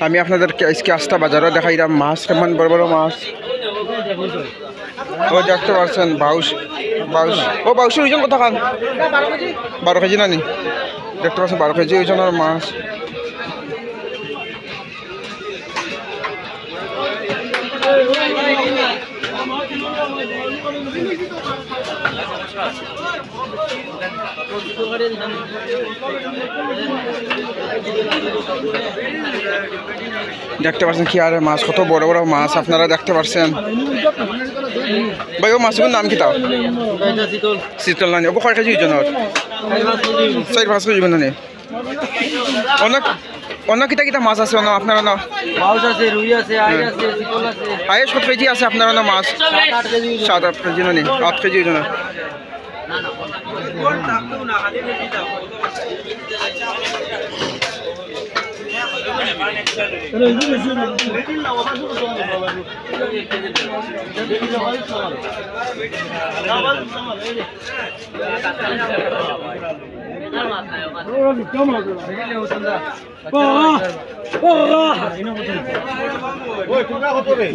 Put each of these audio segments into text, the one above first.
আমি আপনাদেরকে আজকে আস্তা বাজারও দেখাইলাম মাছ কেমন বড় বড় মাছ। ও দেখতে পাচ্ছেন বাউশ বাউশ ও বাউশের ওজন কত খান 12 কেজি নানি দেখতে পাচ্ছেন 12 কেজি ওজনের মাছ। দেখতে পাচ্ছেন কি আর মাছ কত বড় বড় মাছ আপনারা দেখতে পাচ্ছেন ভাই। ও মাছগুলোর নাম কি তাও শীতল নানি ওকে কয় কেজি ওজনের 4-5 কেজি ওজনের অনেক অন্য কিতা কিতা মাছ আছে অন্য আপনার আয়েস কত কেজি আছে আপনার অন্য মাছ 7-8 কেজি নানি 8 কেজি ওজনের।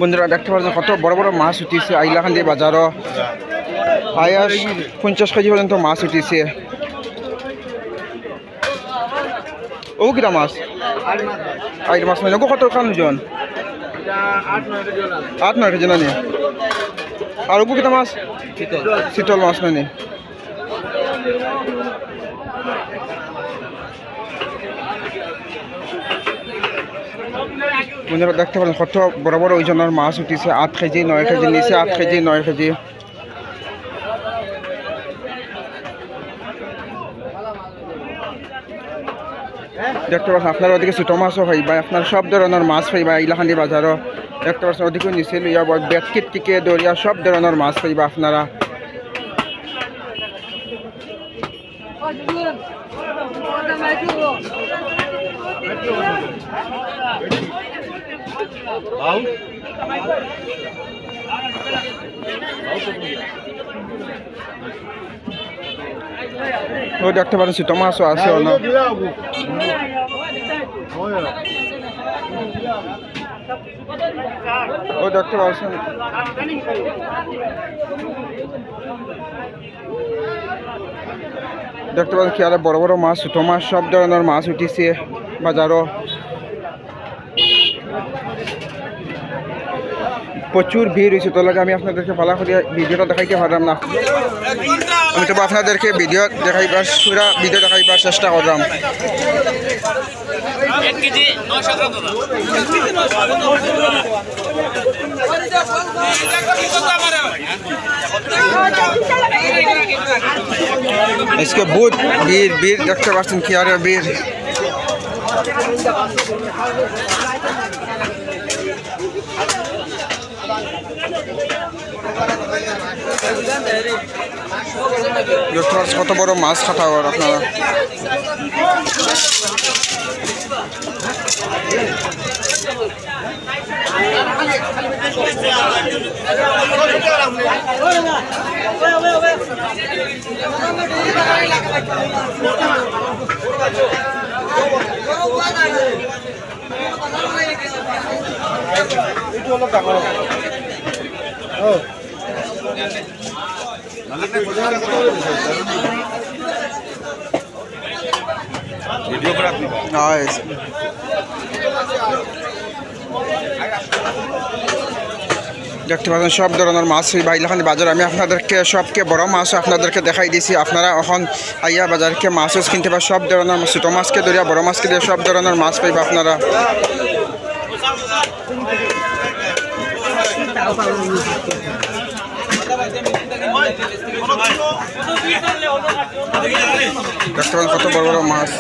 বন্ধুরা দেখতে পাচ্ছেন কত বড় বড় মাছ উঠিছে আইলাখান্দি বাজারও আয়াস 50 কেজি পর্যন্ত মাছ উঠিছে। ও কিটা মাছ আইর মাছ মানে কত খান ওজন 8-9 কেজি নানি। আর ওগু কিটা মাছ শীতল মাছ নানি। বন্ধুরা দেখতে পারেন কত বড় বড় ওজনের মাছ উঠিছে 8 কেজি 9 কেজি নিচে 8 কেজি 9 কেজি। দেখতে পাচ্ছেন আপনার ওদিকে ছোটো মাছও পাইবা আপনার সব ধরনের মাছ পাইবা ইলাখান্দি বাজারও। দেখতে পাচ্ছেন ওদিকে নিচে লইয়া বেতকিট থেকে দরিয়া সব ধরনের মাছ পাইবা আপনারা। ও দেখতে পারেন ছোটো মাছও আছে ও দেখতে পাচ্ছেন। দেখতে পাচ্ছেন কি আর বড় বড় মাছ ছোটো মাছ সব ধরনের মাছ উঠিছে বাজারও। প্রচুর ভিড় হয়েছে, তো লাগে আমি আপনাদেরকে ভালো করে ভিডিওটা দেখাইতে পারলাম না। আমি তো আপনাদেরকে ভিডিও দেখাইবার পুরা ভিডিও দেখাইবার চেষ্টা করলাম। আজকে বহুত ভিড় ভিড় দেখতে পাচ্ছেন কি আর ভিড়। কত বড় মাছ খাটা হওয়ার আপনারা দেখতে পাচ্ছেন সব ধরনের মাছ বাইলাখান্দি বাজার। আমি আপনাদেরকে সবকে বড় মাছ আপনাদেরকে দেখাই দিয়েছি। আপনারা এখন আইয়া বাজারকে মাছ কিনতে পারেন, সব ধরনের ছোটো মাছকে ধরিয়া বড় মাছকে দিয়ে সব ধরনের মাছ পাইবা আপনারা। দেখতে পাচ্ছেন কত বড় বড় মাছ।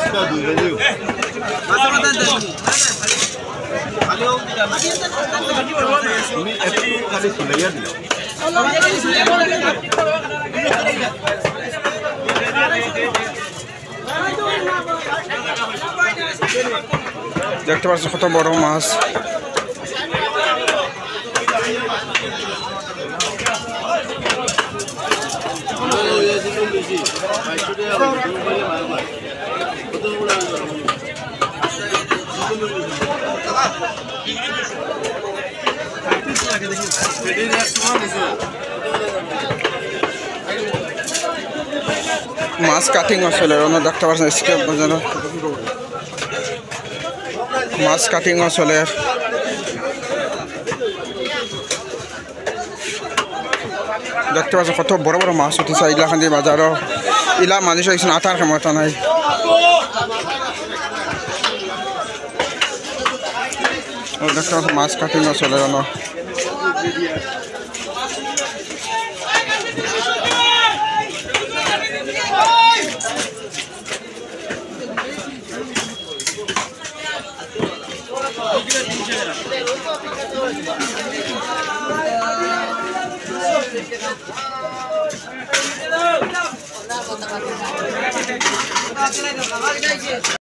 দেখতে পাচ্ছেন কত বড় মাছ। মাছ কাটিং চলে দেখতে পাচ্ছেন স্টেপ বাজানো মাছ কাটিং চলে দেখতে পাচ্ছেন কত বড় বড় মাছ উঠেছে এইগুলাখান দিয়ে বাজারও ইলা মানুষ হয়েছে আটার ক্ষমতা নাই দেখতে পাচ্ছেন মাছ কাটিং চলে